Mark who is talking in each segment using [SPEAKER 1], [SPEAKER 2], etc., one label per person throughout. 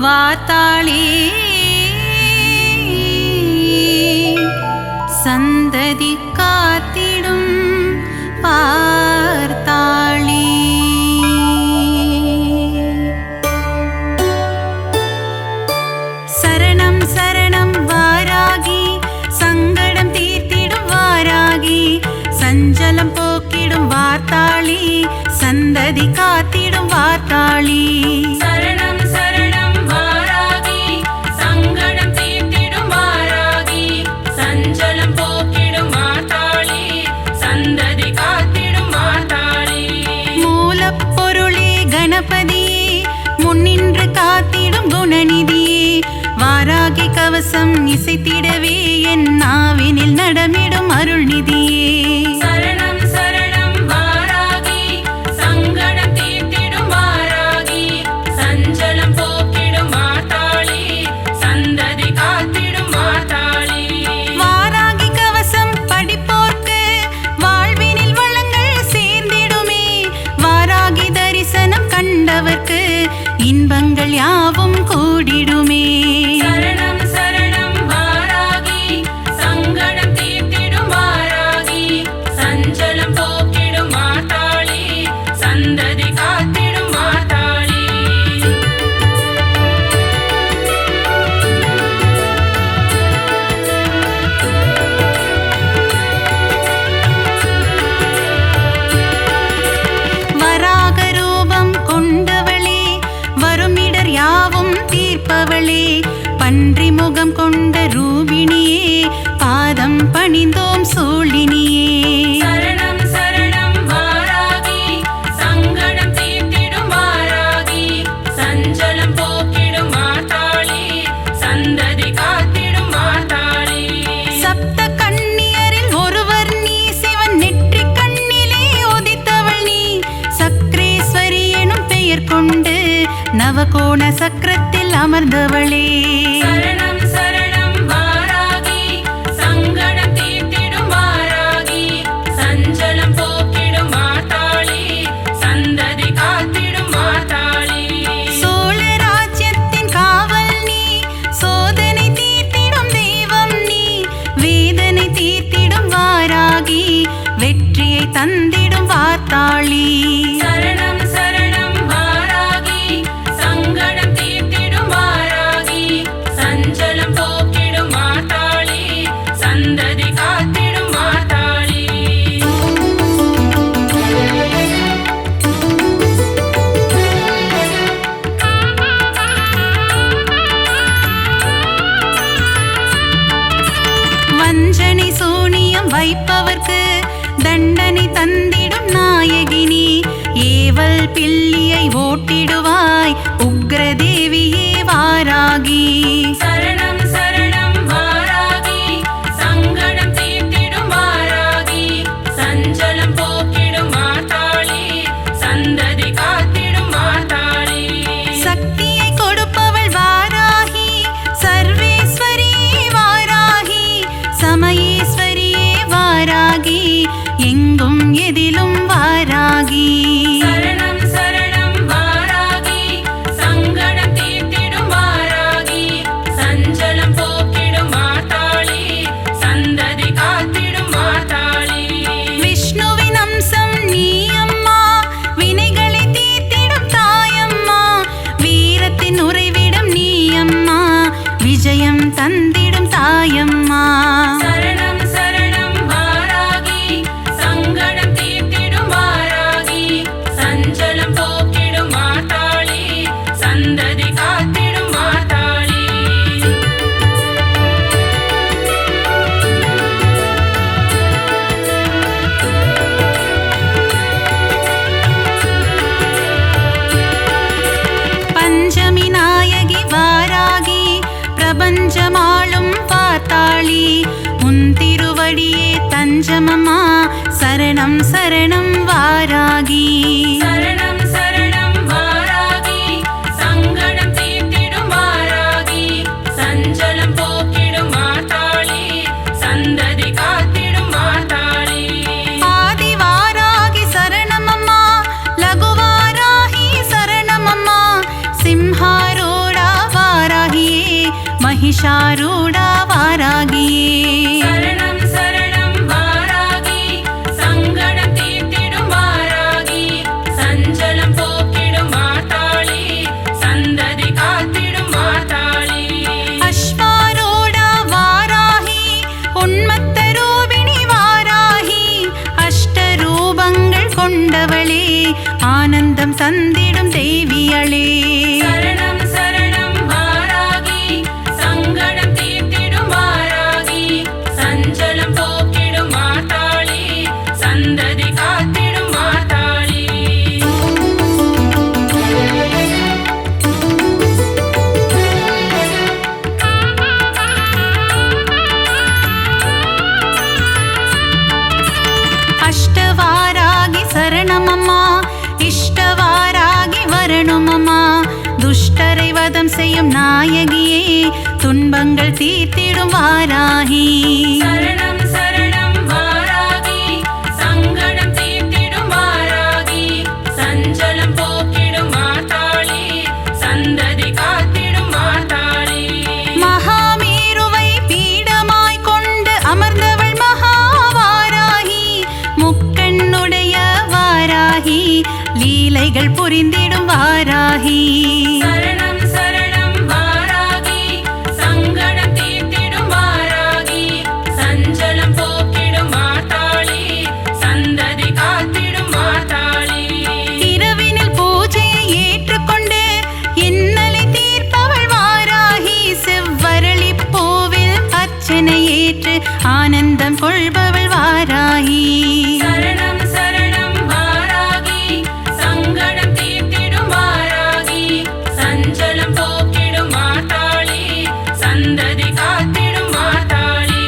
[SPEAKER 1] வார்த்தாளி சந்ததி காத்திடும் பார்த்தாளி. சரணம் சரணம் வாராகி சங்கடம் தீர்த்திடும் வாராகி சஞ்சலம் போக்கிடும் வார்த்தாளி சந்ததி காத்திடும் வார்த்தாளி.
[SPEAKER 2] சரணம் சரணம் வாராகி சங்கடம் தீர்த்திடும் வாராகி சஞ்சலம் போக்கிடும் வார்த்தாளி சந்ததி காத்திடும் வார்த்தாளி.
[SPEAKER 1] மூலப்பொருளே கணபதியே முன்னின்று காத்திடும் குணநிதியே வாராகி கவசம் இசைத்திடவே என் நாவினில் நடமிடும் அருள்நிதியே.
[SPEAKER 2] சரணம் சரணம் வாராகி சங்கடம் தீர்த்திடும் வாராகி சஞ்சலம் போக்கிடும் வார்த்தாளி சந்ததி காத்திடும் வார்த்தாளி.
[SPEAKER 1] வாராகி கவசம் படிப்போர்க்கு வாழ்வினில் வளங்கள் சேர்ந்திடுமே வாராகி தரிசனம் கண்டவர்க்கு இன்பங்கள் யாவும் கூடிடுமே.
[SPEAKER 2] சரணம் சரணம் வாராகி சங்கடம் தீர்த்திடும் வாராகி சஞ்சலம் போக்கிடும் வார்த்தாளி சந்ததி காத்திடும் வார்த்தாளி.
[SPEAKER 1] வராக ரூபம் கொண்டவளே வருமிடர் யாவும் தீர்ப்பவளே பன்றி முகம் கொண்ட ரூபிணியே பாதம் பணிந்தோம் சூழினியே.
[SPEAKER 2] சரணம் சரணம் வாராகி சங்கடம் தீர்த்திடும் வாராகி சஞ்சலம் போக்கிடும் வார்த்தாளி சந்ததி காத்திடும் வார்த்தாளி.
[SPEAKER 1] சப்த கன்னியரில் ஒருவர் நீ சிவன் நெற்றி கண்ணிலே உதித்தவள் நீ சக்ரேஸ்வரி எனும் பெயர் கொண்டு நவகோண சக்கரத்தில் அமர்ந்தவளே.
[SPEAKER 2] சரணம் சரணம் வாராகி சங்கடம் தீர்த்திடும் வாராகி சஞ்சலம் போக்கிடும் வார்த்தாளி சந்ததி காத்திடும் வார்த்தாளி.
[SPEAKER 1] சோழ ராஜ்யத்தின் காவல் நீ சோதனை தீர்த்திடும் தெய்வம் நீ வேதனை தீர்த்திடும் வாராகி வெற்றியை தந்திடும் வார்த்தாளி.
[SPEAKER 2] சரணம் சரணம் வாராகி சங்கடம் தீர்த்திடும் வாராகி சஞ்சலம் போக்கிடும் வார்த்தாளி சந்ததி காத்திடும் வார்த்தாளி.
[SPEAKER 1] வஞ்சனை சூனியம் வைப்பவர்க்கு தண்டனை தந்திடும் நாயகினி ஏவல் பில்லியை ஓட்டிடுவாய் உக்ரதேவியே வாராகி.
[SPEAKER 2] சரணம் சரணம் வாராகி சங்கடம் தீர்த்திடும் வாராகி சஞ்சலம் போக்கிடும் வார்த்தாளி சந்ததி காத்திடும் வார்த்தாளி.
[SPEAKER 1] சக்தியை கொடுப்பவள் வாராகி சர்வேஸ்வரியே வாராகி சமயேஸ்வரியே வாராகி எங்கும் எதிலும் வாராகி.
[SPEAKER 2] சரணம் சரணம் வாராகி சங்கடம் தீர்த்திடும் வாராகி சஞ்சலம் போக்கிடும் வார்த்தாளி சந்ததி காத்திடும் வார்த்தாளி.
[SPEAKER 1] விஷ்ணுவின் அம்சம் நீ அம்மா வினைகளை தீர்த்திடும் தாயம்மா வீரத்தின் உறைவிடம் நீ அம்மா விஜயம் தந்திடும் தாயம்மா.
[SPEAKER 2] சரணம் சரணம் வாராகி சங்கடம் தீர்த்திடும் வாராகி சஞ்சலம் போக்கிடும் வார்த்தாளி சந்ததி காத்திடும் வார்த்தாளி.
[SPEAKER 1] பஞ்சமி நாயகி வாராகி பிரபஞ்சமாளும் பார்த்தாளி உன் திருவடியே தஞ்சமம்மா சரணம் சரணம் வாராகி.
[SPEAKER 2] சரணம் சரணம் வாராகி சங்கடம் தீர்த்திடும் வாராகி சஞ்சலம் போக்கிடும் வார்த்தாளி சந்ததி காத்திடும் வார்த்தாளி.
[SPEAKER 1] ஆதி வாராகி சரணமம்மா லகு வாராகி சரணமம்மா சிம்ஹாரூடா महिषारूढा वारागिये
[SPEAKER 2] சரணம் சரணம் வாராகி சங்கடம் தீர்த்திடும் வாராகி சஞ்சலம் போக்கிடும் மாதாளி சந்ததி காத்திடும் மாதாளி
[SPEAKER 1] अश्वारूढा वाराहि उन्मत्तरूपिणि वाराहि अष्टरूपங்கள் கொண்டவளே ஆனந்தம் தந்திடும் தேவியளே
[SPEAKER 2] சரணம் சரணம் வாராகி சங்கடம் தீர்த்திடும் வாராகி சஞ்சலம் போக்கிடும் மாதாளி சந்ததி காத்திடும் மாதாளி
[SPEAKER 1] अष्टवारागि சரணமம்மா இஷ்டவாராகி வரணுமம்மா துஷ்டரை வதம் செய்யும் நாயகியே துன்பங்கள் தீர்த்திடும் வாராகி
[SPEAKER 2] சரணம் சரணம் வாராகி சங்கடம் தீர்த்திடும் வாராகி சஞ்சலம் போக்கிடும் மாதாளி சந்ததி காத்திடும் மாதாளி
[SPEAKER 1] மகாமேருவை பீடமாய் கொண்டு அமர்ந்தவள் மகாவாராகி முக்கண்ணுடைய வாராகி லீலைகள் புரிந்திடும் வாராகி
[SPEAKER 2] சரணம் சரணம் வாராகி சங்கடம் தீர்த்திடும் வாராகி சஞ்சலம் போக்கிடும் மாதாளி சந்ததி காத்திடும் மாதாளி
[SPEAKER 1] இரவினில் பூஜையை ஏற்றுக்கொண்டு இன்னலை தீர்ப்பவள் வாராகி செவ்வரளி பூவில் அர்ச்சனை ஏற்று ஆனந்தம் கொள்பவள் வாராகி
[SPEAKER 2] சரணம் சரணம் வாராகி சங்கடம் தீர்த்திடும் வாராகி சஞ்சலம் போக்கிடும் மாதாளி சந்ததி காத்திடும் மாதாளி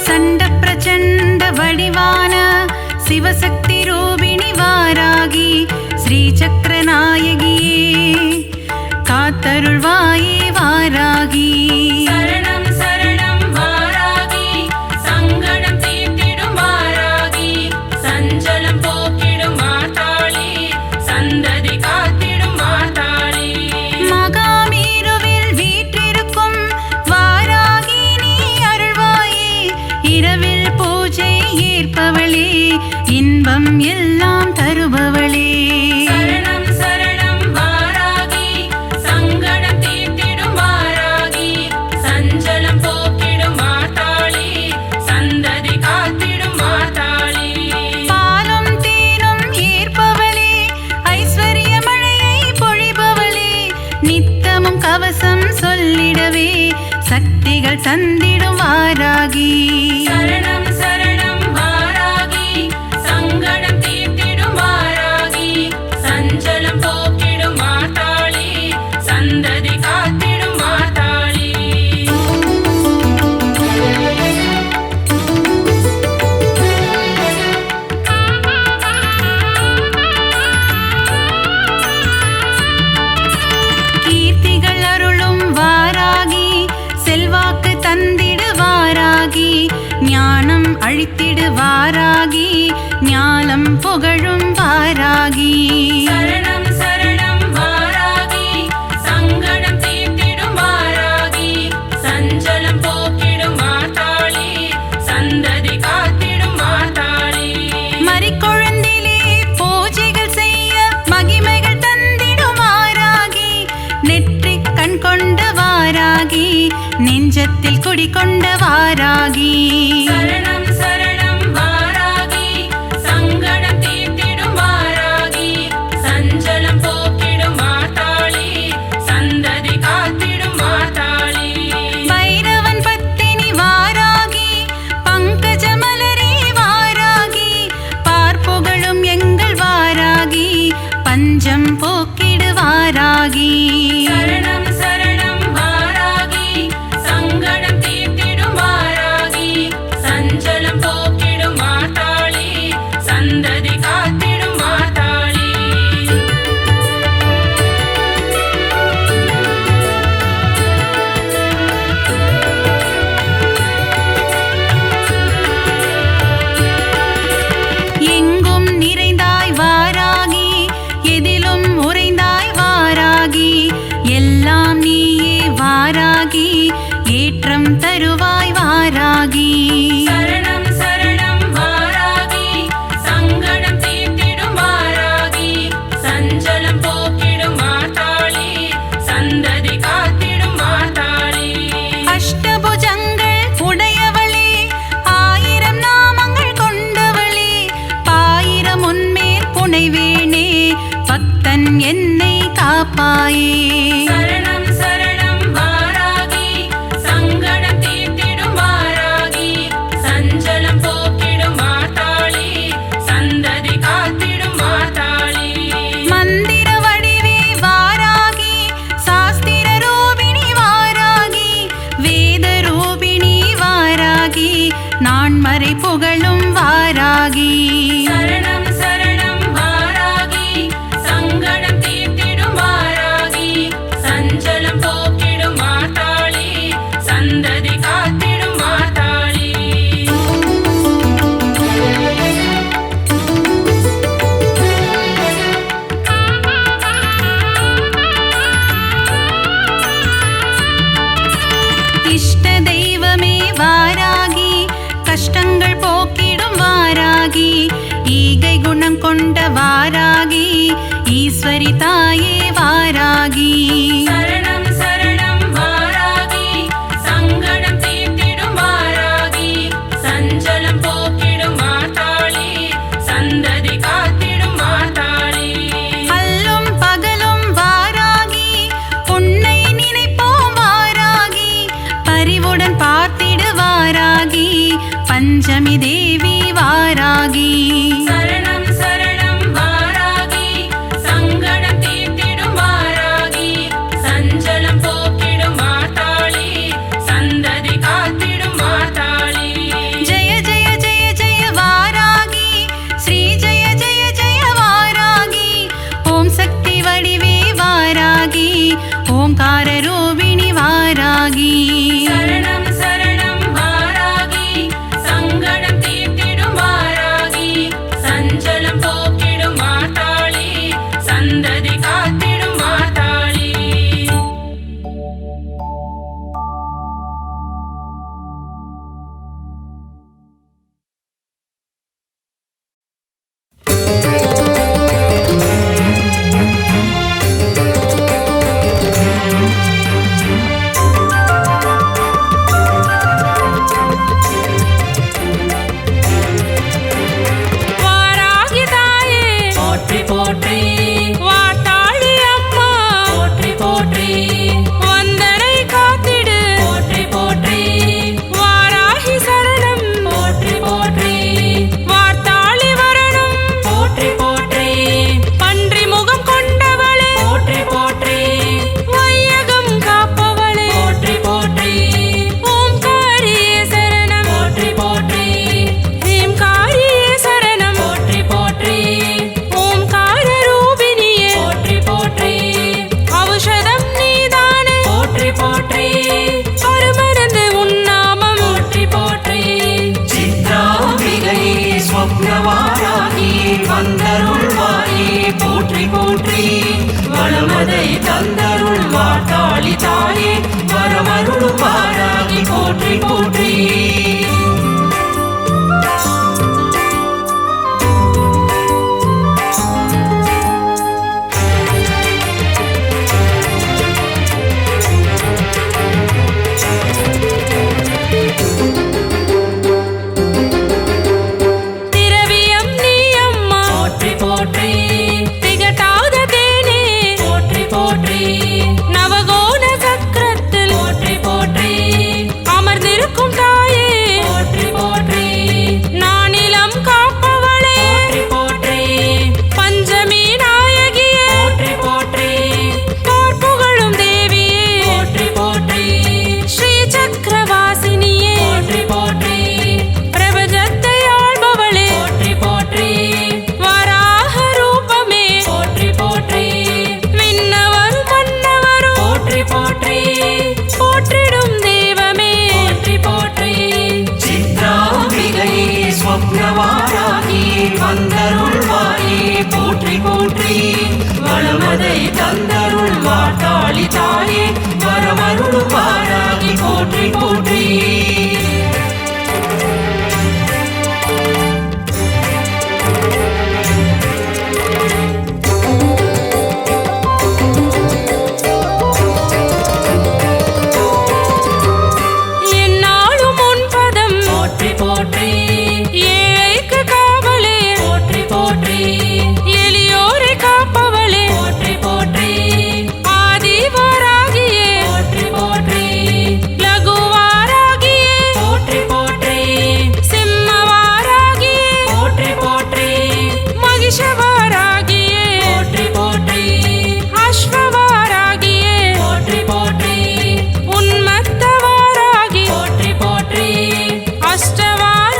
[SPEAKER 1] சண்ட பிரச்சண்ட வடிவான சிவசக்தி ரூபிணி வாராகி ஸ்ரீசக்கர நாயகியே காத்தருள்வாயே வாராகி
[SPEAKER 2] சரணம் சரணம் வாராகி சங்கடம் தீர்த்திடும் வாராகி சஞ்சலம் போக்கிடும் மாதாளி சந்ததி காத்திடும் மாதாளி
[SPEAKER 1] மகாமேருவில் வீற்றிருக்கும் வாராகி நீ அருள்வாயே இரவில் பூஜை ஏற்பவளே இன்பம் எல்லாம் தருபவளே
[SPEAKER 2] சரணம் சரணம் வாராகி சங்கடம் தீர்த்திடும் வாராகி சஞ்சலம் போக்கிடும் மாதாளி சந்ததி காத்திடும் மாதாளி
[SPEAKER 1] பாலும் தேனும் ஏற்பவளே ஐஸ்வர்ய மழையை பொழிபவளே நித்தமும் கவசம் சொல்லிடவே சக்திகள் தந்திடும் வாராகி
[SPEAKER 2] சரணம் சரணம் வாராகி சங்கடம் தீர்த்திடும் வாராகி சஞ்சலம் போக்கிடும் மாதாளி சந்ததி காத்திடும் மாதாளி
[SPEAKER 1] கீர்த்திகள் அருளும் வாராகி செல்வாக்கு தந்திடு வாராகி ஞானம் அழித்திடு வாராகி ஞானம் புகழும் வாராகி
[SPEAKER 2] சரணம் சரணம் வாராகி சங்கடம் தீர்த்திடும் வாராகி சஞ்சலம் போக்கிடும் மாதாளி சந்ததி காத்திடும் மாதாளி
[SPEAKER 1] மறிக்கொழுந்திலே பூஜைகள் செய்ய மகிமைகள் தந்திடும் வாராகி நெற்றிக் கண் கொண்ட வாராகி நெஞ்சத்தில் குடிகொண்ட வாராகி
[SPEAKER 2] சரணம் சரணம் வாராகி சங்கடம் தீர்த்திடும் வாராகி சஞ்சலம் போக்கிடும் மாதாளி சந்ததி காத்திடும் மாதாளி
[SPEAKER 1] பைரவன் பத்தினி வாராகி பங்கஜ மலரே வாராகி பார்ப்புகழும் எங்கள் வாராகி பஞ்சம் போக்கிடு வாராகி
[SPEAKER 2] சரணம் சரணம் வாராகி சங்கடம் தீர்த்திடும் வாராகி
[SPEAKER 1] நான்மறை புகழும் வாராகி.
[SPEAKER 2] சரணம் சரணம் வாராகி, சங்கடம் தீர்த்திடும் வாராகி, சஞ்சலம் போக்கிடும் மாதாளி, சந்ததி காத்திடும் மாதாளி.
[SPEAKER 1] இஷ்ட தெய்வமே வாராகி, கஷ்டங்கள் போக்கிடும் வாராகி, ஈகை குணம் கொண்ட வாராகி, ஈஸ்வரி தாயே வாராகி.
[SPEAKER 2] சரணம் சரணம் வாராகி, சங்கடம் தீர்த்திடும் வாராகி, சஞ்சலம் போக்கிடும் மாதாளி, சந்ததி காத்திடும் மாதாளி.
[SPEAKER 1] அல்லும் பகலும் வாராகி, உன்னை நினைப்போம் வாராகி, பரிவுடன் பார்த்திடு வாராகி, பஞ்சமி தேவி வாராகி.
[SPEAKER 2] சரணம் சரணம் வாராகி, சங்கடம் தீர்த்திடும் வாராகி, சஞ்சலம் போக்கிடும் மாதாளி, சந்ததி காத்திடும் மாதாளி.
[SPEAKER 1] ஜெய ஜெய ஜெய ஜெய வாராகி, ஸ்ரீ ஜெய ஜெய ஜெய வாராகி, ஓம் சக்தி வடிவே வாராகி, ஓம்கார ரூபிணி வாராகி.
[SPEAKER 2] சரணம் சரணம் வாராகி, சங்கடம் தீர்த்திடும் வாராகி, சஞ்சலம் போக்கிடும் மாதாளி, சந்ததி காத்திடும் மாதாளி. வாராகி தாயே போற்றி போற்றி, வார்த்தாளி அம்மா போற்றி போற்றி, வந்தனை காத்திடு போற்றி போற்றி, வாராகி சரணம் போற்றி போற்றி, வார்த்தாளி வரணும் போற்றி போற்றி, பன்றி முகம் கொண்டவளே போற்றி போற்றி, வையகம் காப்பவளே போற்றி போற்றி, ஓம்காரியே சரணம் போற்றி போற்றி, ஹீம்காரியே சரணம் போற்றி போற்றி, ஓம்கார ரூபிணியே போற்றி போற்றி, ஔஷதம் நீதானே போற்றி போற்றி, அருமருந்து உன்னாமம் போற்றி போற்றி.
[SPEAKER 3] சித்ராம்பிகையே ஸ்வப்னவாராகி வந்தருள்வாயே போற்றி போற்றி, வளமதை தந்தருள் வாட்டாளி தாயே வரமருளும் வாராகி போற்றி போற்றி.
[SPEAKER 2] திரவியம் நீ அம்மா போற்றி போற்றி, திகட்டாத தேனே போற்றி போற்றி, நவகோண சக்கரத்தில் போற்றி போற்றி, அமர்ந்திருக்கும் தாயே போற்றி போற்றி, நானிலம் காப்பவளே போற்றி போற்றி, பஞ்சமி நாயகியே போற்றி போற்றி, போர்ப்புகழும் தேவியே போற்றி போற்றி, ஸ்ரீ சக்கரவாசினியே போற்றி போற்றி, பிரபஞ்சத்தை ஆள்பவளே போற்றி போற்றி, வராக ரூபமே போற்றி போற்றி, விண்ணவரும் மன்னவரும் போற்றி போற்றி, போற்றிடும் தெய்வமே போற்றி போற்றி.
[SPEAKER 3] சித்ராம்பிகையே ஸ்வப்னவாராகி வந்தருள்வாயே போற்றி போற்றி, வளமதை தந்தருள் வாட்டாளி தாயே வரமருளும் வாராகி போற்றி போற்றி.
[SPEAKER 2] என்னாலும் உன் பதம் போற்றி போற்றி, ஏழைக்கு காவலே போற்றி போற்றி, எளியோரை காப்பவளே போற்றி போற்றி, ஆதி வாராகியே போற்றி போற்றி, லகு வாராகியே போற்றி போற்றி, சிம்ம வாராகியே போற்றி போற்றி, மகிஷ வாராகியே போற்றி போற்றி, அஸ்வ வாராகியே போற்றி போற்றி, உன்மத்த வாராகி போற்றி போற்றி, அஷ்டவார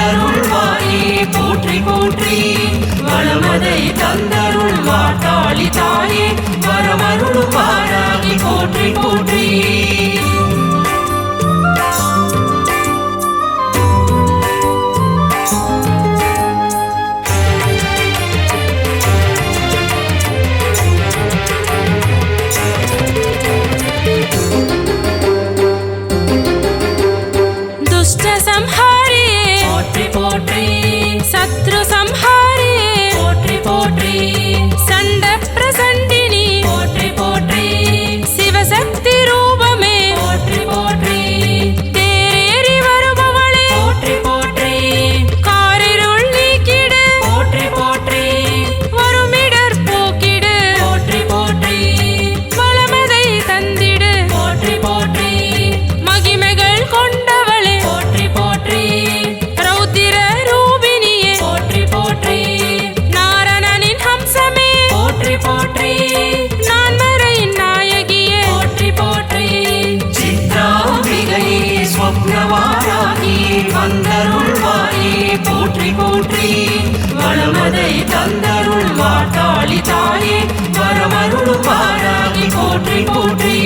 [SPEAKER 3] தந்தருள்வாயே போற்றி போற்றி வளமதை தந்தருள் வாட்டாளி தாயே வரமருளும் வாராகி போற்றி போற்றி
[SPEAKER 2] शत्रु संहारिये पोट्रि पोट्रि संड प्रसंडिनी पोट्रि पोट्रि शिवशक्ति रूपमे पोट्रि पोट्रि तेरेरि वरुबवळे पोट्रि पोट्रि कारिरुळ नीकिड पोट्रि पोट्रि वरुमिडर पोकिड पोट्रि पोट्रि वलमदै तंदिड पोट्रि पोट्रि महिमेगळ कोंडवळे पोट्रि पोट्रि रौद्र போற்றி நான் மறையின் நாயகியே போற்றி போற்றி
[SPEAKER 3] சித்ராம்பிகையே ஸ்வப்னவாராகி வந்தருள்வாயே போற்றி போற்றி வளமதை தந்தருள் வாட்டாளி தாயே வரமருளும் வாராகி போற்றி போற்றி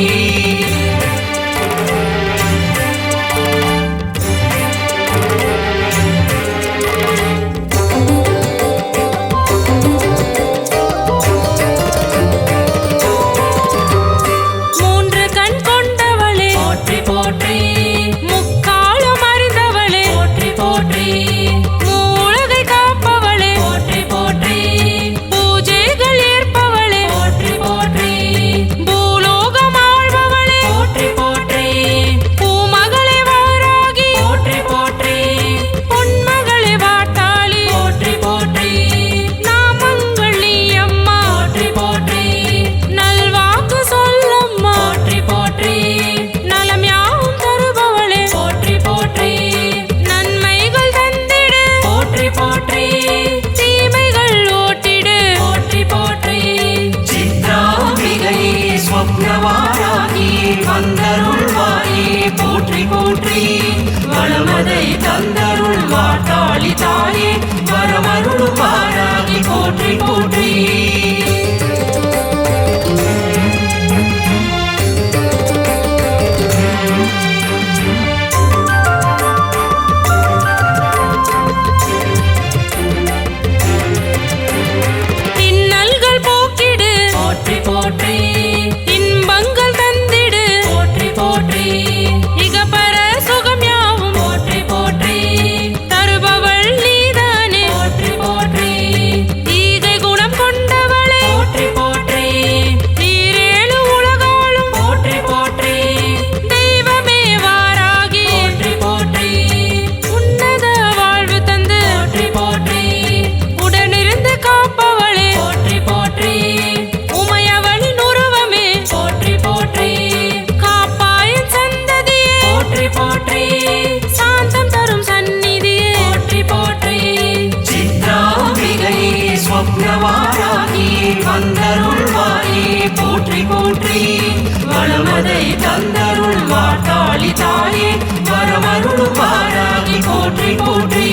[SPEAKER 3] வந்தருள்வாயே போற்றி போற்றி வளமதை தந்தருள் வாட்டாளி தாயே வரமருளும் வாராகி போற்றி போற்றி
[SPEAKER 2] இன்னல்கள் போக்கிடு போற்றி போற்றி வந்தருள்வாயே போற்றி போற்றி வளமதை தந்தருள் வாட்டாளி தாயே வரமருளும் வாராகி போற்றி போற்றி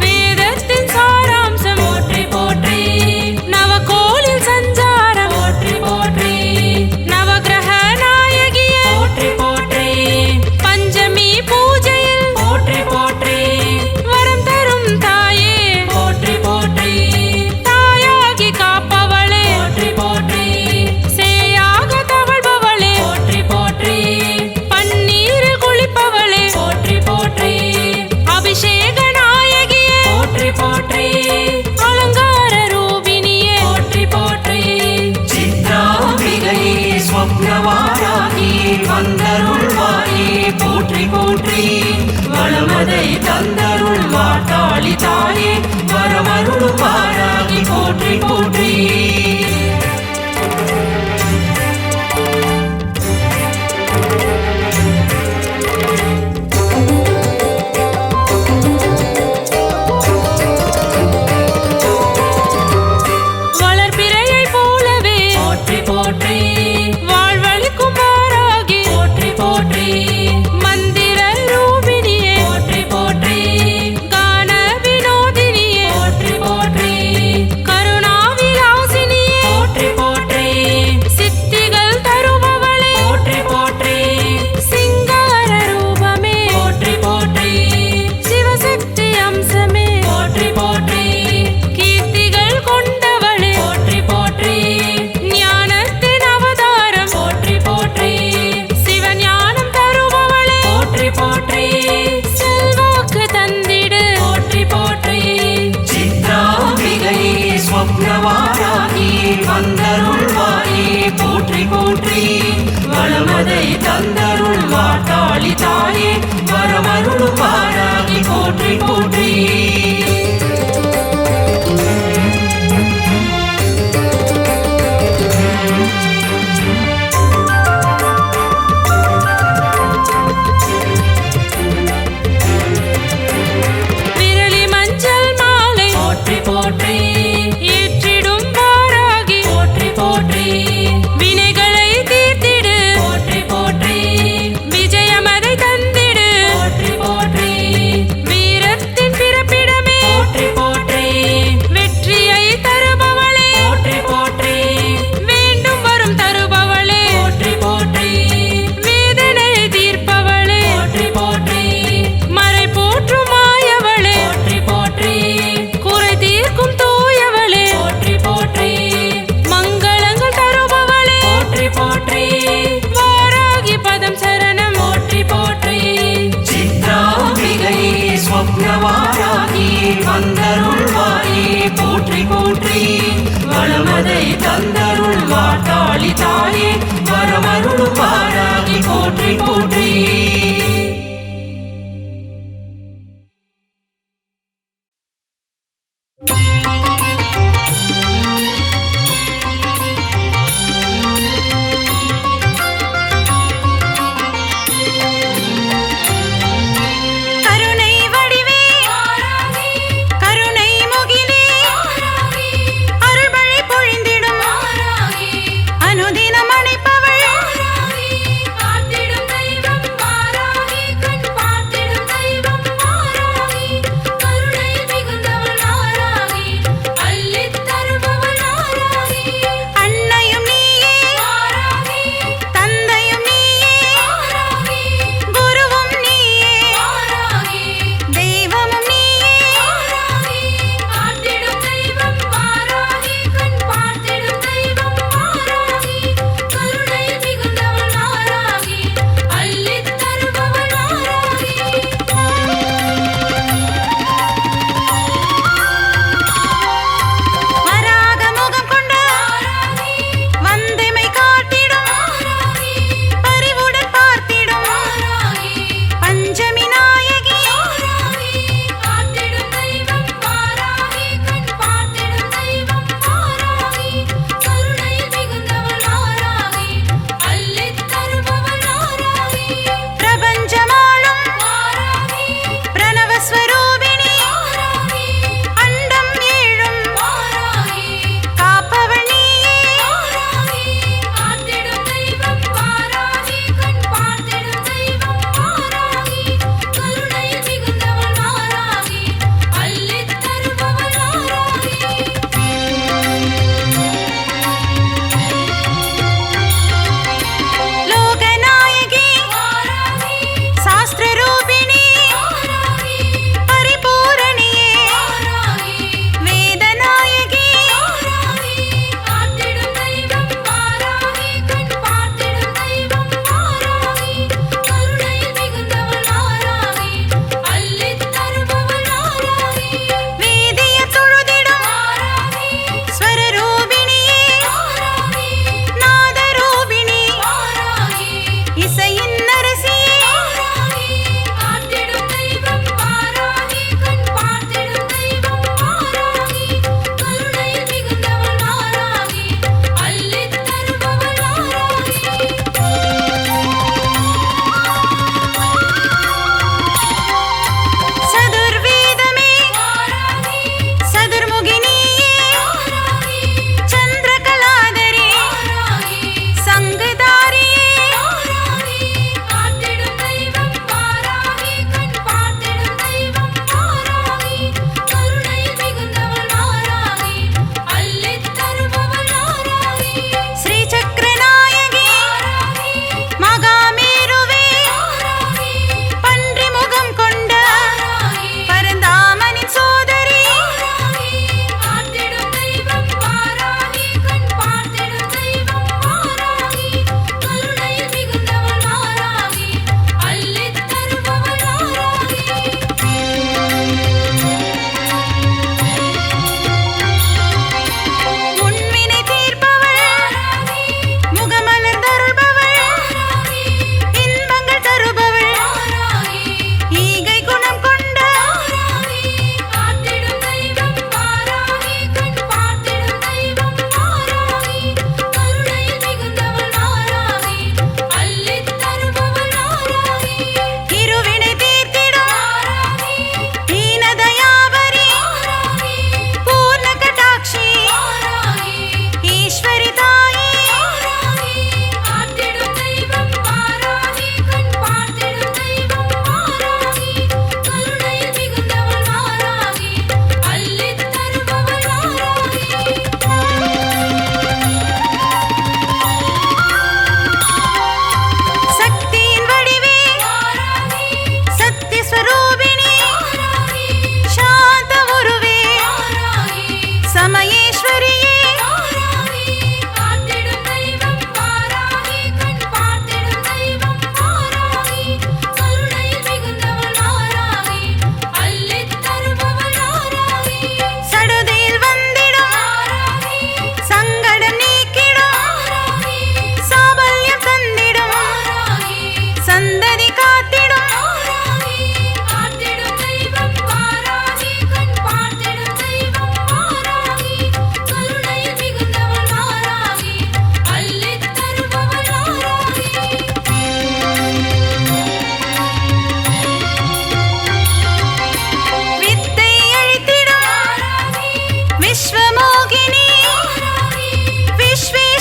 [SPEAKER 2] வேதத்தின் சாராம்சம் போற்றி போற்றி நவகோலில்
[SPEAKER 3] தந்தருள்வாயே போற்றி போற்றி வளமதை தந்தருள் வாட்டாளி தாயே வரமருளும் வாராகி போற்றி போற்றி
[SPEAKER 2] தருபவளே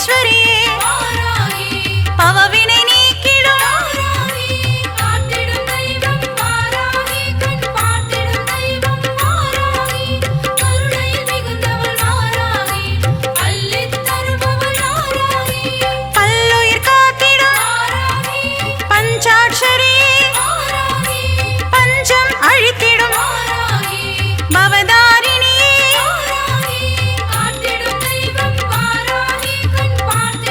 [SPEAKER 1] பரமேஸ்வரியே
[SPEAKER 4] வாராகி
[SPEAKER 1] பவவினை நீக்கிடும்
[SPEAKER 4] வாராகி காத்திடும் தெய்வம் வாராகி கண் பார்த்திடும் தெய்வம் வாராகி கருணை மிகுந்தவள் வாராகி அள்ளித் தருபவள் வாராகி
[SPEAKER 1] பல்லுயிர் காத்திடும்
[SPEAKER 4] வாராகி
[SPEAKER 1] பஞ்சாட்சரியே
[SPEAKER 4] வாராகி
[SPEAKER 1] பஞ்சம் அழித்திடும்
[SPEAKER 4] வாராகி
[SPEAKER 1] பவதாரிணியே
[SPEAKER 4] வாராகி காத்திடும் தெய்வம் வாராகி கண் பார்த்திடும்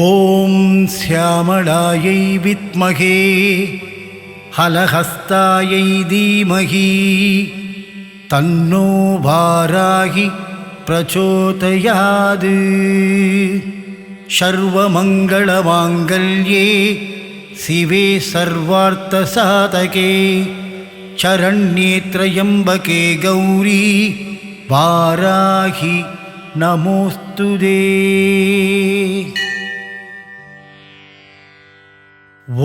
[SPEAKER 5] ஓம் சியாமளாயை வித்மகே ஹலஹஸ்தாயை தீமகி தன்னோ வாராகி பிரச்சோதயாது. சர்வமங்களமாங்கல்யே சிவே சர்வார்த்தசாதகே சரண்யே த்ர்யம்பகே கௌரி வாராகி நமோஸ்துதே.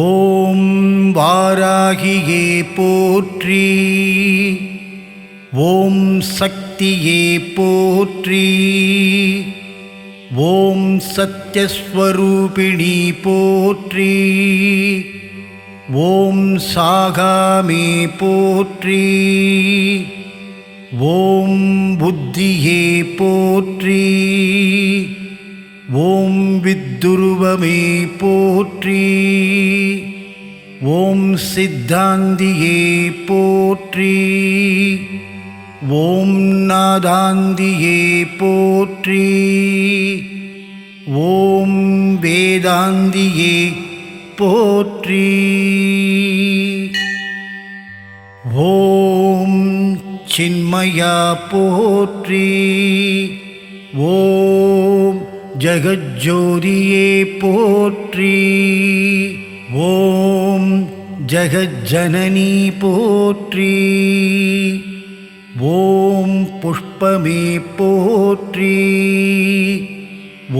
[SPEAKER 5] ஓம் வாராகியே போற்றி, ஓம் சக்தியே போற்றி, ஓம் சத்யஸ்வரூபிணி போற்றி, ஓம் சாகாமே போற்றி, ஓம் புத்தியே போற்றி, ஓம் வித்துருவமே போற்றி, ஓம் சித்தாந்தியே போற்றி, ஓம் நாதாந்தியே போற்றி, ஓம் வேதாந்தியே போற்றி, ஓம் சின்மயா போற்றி, ஓம் ஜகஜ்ஜோதியே போற்றி, ஓம் ஜகஜ்ஜனனி போற்றி, ஓம் புஷ்பமே போற்றி,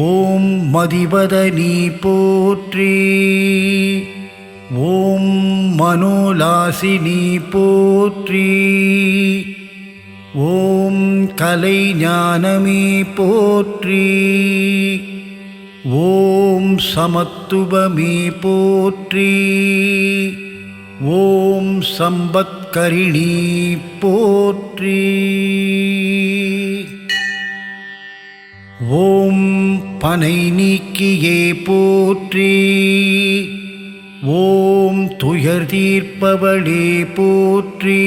[SPEAKER 5] ஓம் மதிவதனி போற்றி, ஓம் மனோலாசினி போற்றி, ஓம் கலைஞானமே போற்றி, ஓம் சமத்துவமே போற்றி, ஓம் சம்பத்கரிணி போற்றி, ஓம் பனை நீக்கியே போற்றி, ஓம் துயர் தீர்ப்பவளே போற்றி,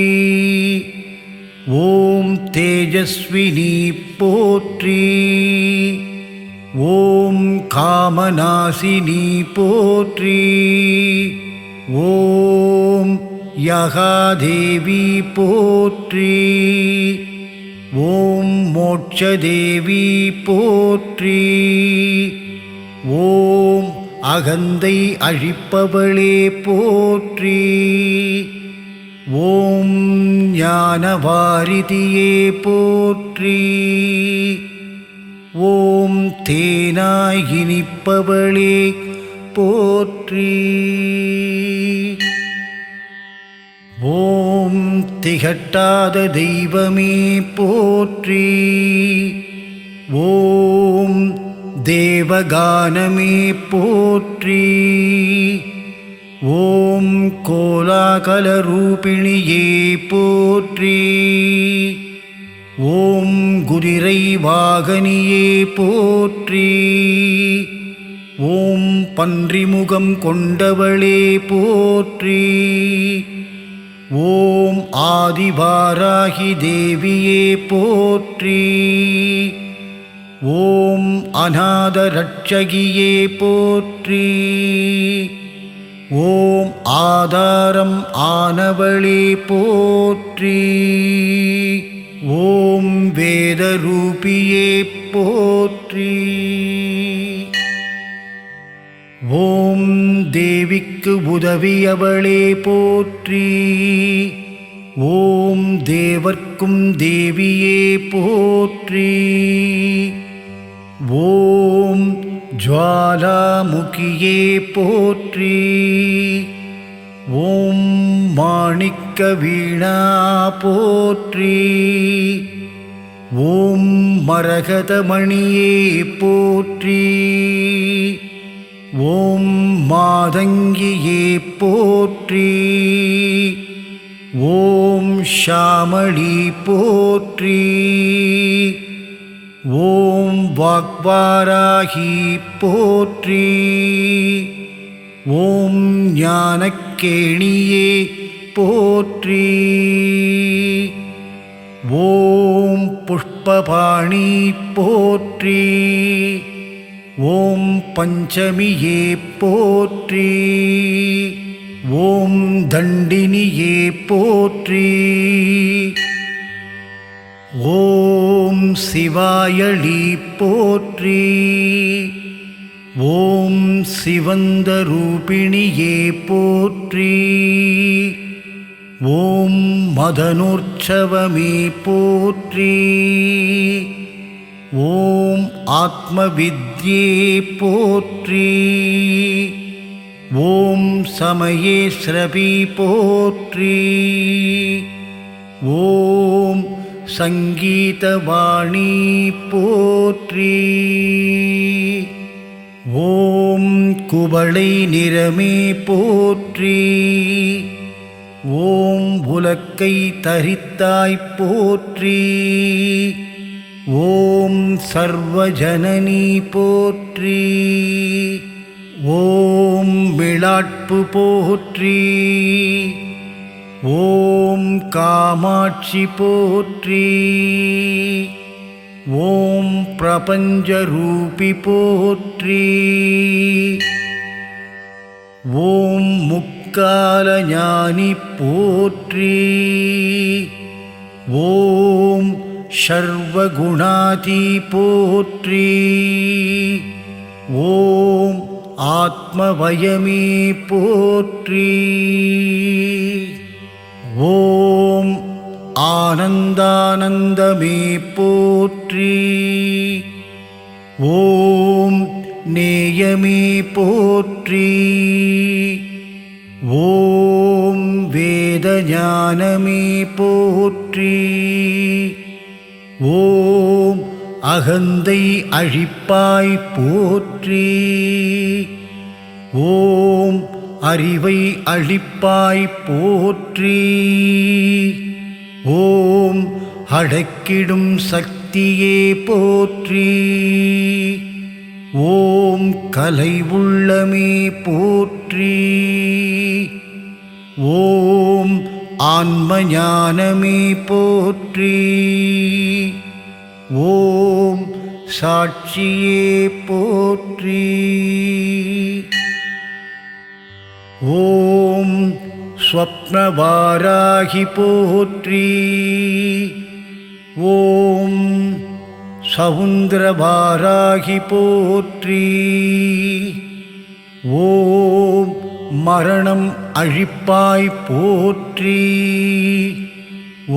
[SPEAKER 5] ஓம் தேஜஸ்வினி போற்றி, ஓம் காமநாசினி போற்றி, ஓம் யகாதேவி போற்றி, ஓம் மோட்சதேவி போற்றி, ஓம் அகந்தை அழிப்பவளே போற்றி, ஓம் ஞானவாரிதியே போற்றி, ஓம் தேனாய் இனிப்பவளே போற்றி, ஓம் திகட்டாத தெய்வமே போற்றி, ஓம் தேவகானமே போற்றி, ஓம் கோலாகலரூபிணியே போற்றி, ஓம் குதிரை வாகனியே போற்றி, ஓம் பன்றிமுகம் கொண்டவளே போற்றி, ஓம் ஆதிவாராகி தேவியே போற்றி, ஓம் அநாத ரட்சகியே போற்றி, ஓம் ஆதாரம் ஆனவளே போற்றி, ஓம் வேதரூபியே போற்றி, ஓம் தேவிக்கு உதவியவளே போற்றி, ஓம் தேவர்க்கும் தேவியே போற்றி, ஓம் ஜ்வாலாமுகியே போற்றி, ஓம் மாணிக்க வீணா போற்றி, ஓம் மரகதமணியே போற்றி, ஓம் மாதங்கியே போற்றி, ஓம் ஷாமளி போற்றி, ஓம் வாக்வாராகி போற்றி, ஓம் ஞானக்கேணியே போற்றி, ஓம் புஷ்பபாணி போற்றி, ஓம் பஞ்சமியே போற்றி. ஓம் தண்டினியே போற்றி. ஓம் சிவாயளி போற்றி. ஓம் சிவந்த ரூபிணியே போற்றி. ஓம் மதனோற்சவமே போற்றி. ஓம் ஆத்மவித்யே போற்றி. ஓம் சமயேஸ்ரவி போற்றி. ஓம் சங்கீதவாணி போற்றி. ஓம் குவளை நிறமே போற்றி. ஓம் உலக்கை தரித்தாய் போற்றி. ஓம் சர்வஜனனி போற்றி. ஓம் மிளாட்பு போற்றி. ஓம் காமாட்சி போற்றி. ஓம் பிரபஞ்சரூபி போற்றி. ஓம் முக்காலஞானி போற்றி. ஓம் சர்வகுணாதி போற்றி. ஓம் ஆத்மவயமே போற்றி. ஓம் ஆனந்தானந்தமே போற்றி. ஓம் நேயமே போற்றி. ஓம் வேதஞானமே போற்றி. ஓம் அகந்தை அழிப்பாய் போற்றி. ஓம் அறிவை அழிப்பாய் போற்றி. ஓம் அடக்கிடும் சக்தியே போற்றி. ஓம் கலை உள்ளமே போற்றி. ஓம் ஆன்மஞானமே போற்றி. ஓம் சாட்சியே போற்றி. ஓம் ஸ்வப்னவாராகி போற்றி. ஓம் சவுந்திரவாராகி போற்றி. ஓம் மரணம் அழிப்பாய் போற்றி.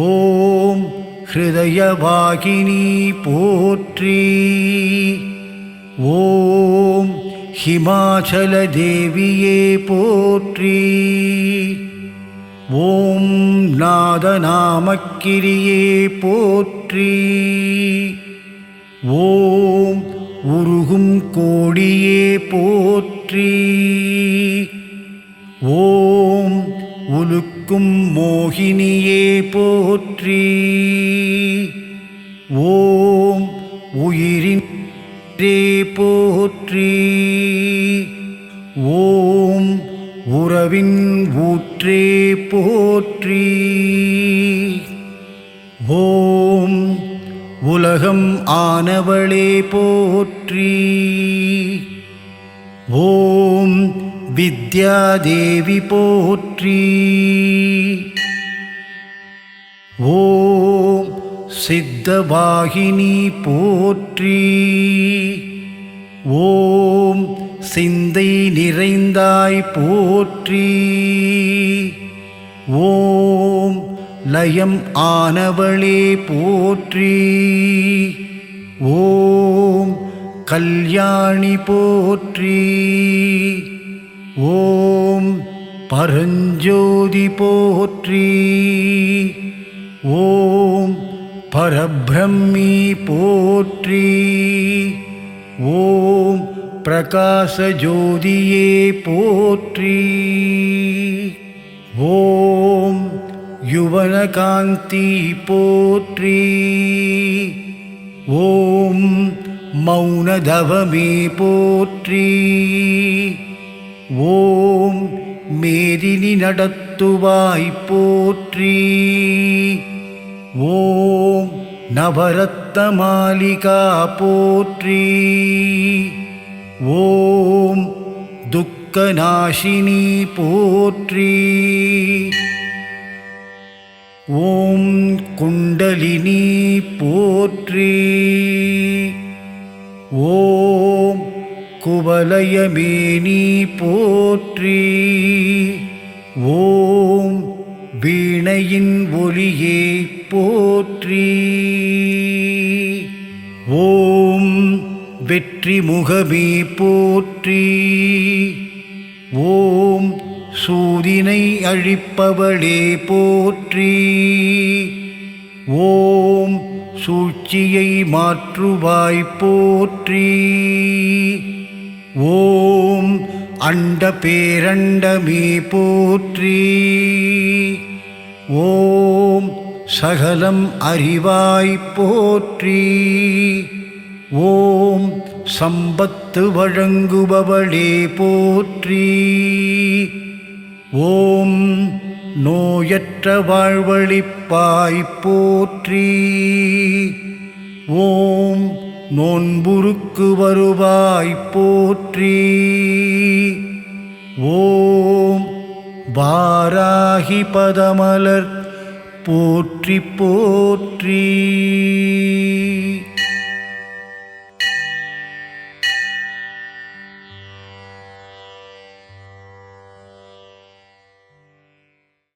[SPEAKER 5] ஓம் ஹிருதயவாகினி போற்றி. ஓம் ஹிமாச்சல தேவியே போற்றி. ஓம் நாதநாமக்கிரியே போற்றி. ஓம் உருகும் கோடியே போற்றி. ஓம் உலுக்கும் மோகினியே போற்றி. ஓம் உயிரின் போற்றி. ஓம் உறவின் ஊற்றே போற்றி. ஓம் உலகம் ஆனவளே போற்றி. ஓம் வித்யாதேவி போற்றி. ஓம் சித்தவாகினி போற்றி. ஓம் சிந்தை நிறைந்தாய் போற்றி. ஓம் லயம் ஆனவளே போற்றி. ஓம் கல்யாணி போற்றி. ஓம் பரஞ்சோதி போற்றி. ஓம் பரபிரம்மி போற்றி. ஓம் பிரகாசஜோதியே போற்றி. ஓம் யுவனகாந்தி போற்றி. ஓம் மௌனதவமே போற்றி. ஓம் மேதினி நடத்துவாய் போற்றி. ஓம் நவரத்ன மாலிகா போற்றி. ஓம் துக்கநாசினி போற்றி. ஓம் குண்டலினி போற்றி. ஓம் குவலயமேனி போற்றி. ஓம் வீணையின் ஒலியே போற்றி. ஓம் வெற்றி முகமே போற்றி. ஓம் சூதினை அழிப்பவளே போற்றி. ஓம் சூழ்ச்சியை மாற்றுவாய் போற்றி. ஓம் அண்ட பேரண்டமே போற்றி. ஓம் சகலம் அறிவாய் போற்றி. ஓம் சம்பத்து வழங்குபவளே போற்றி. ஓம் நோயற்ற வாழ்வழிப்பாய் போற்றி. ஓம் நோன்புருக்கு வருவாய் போற்றி. ஓம் வாராகி பதமலர் போற்றி போற்றி.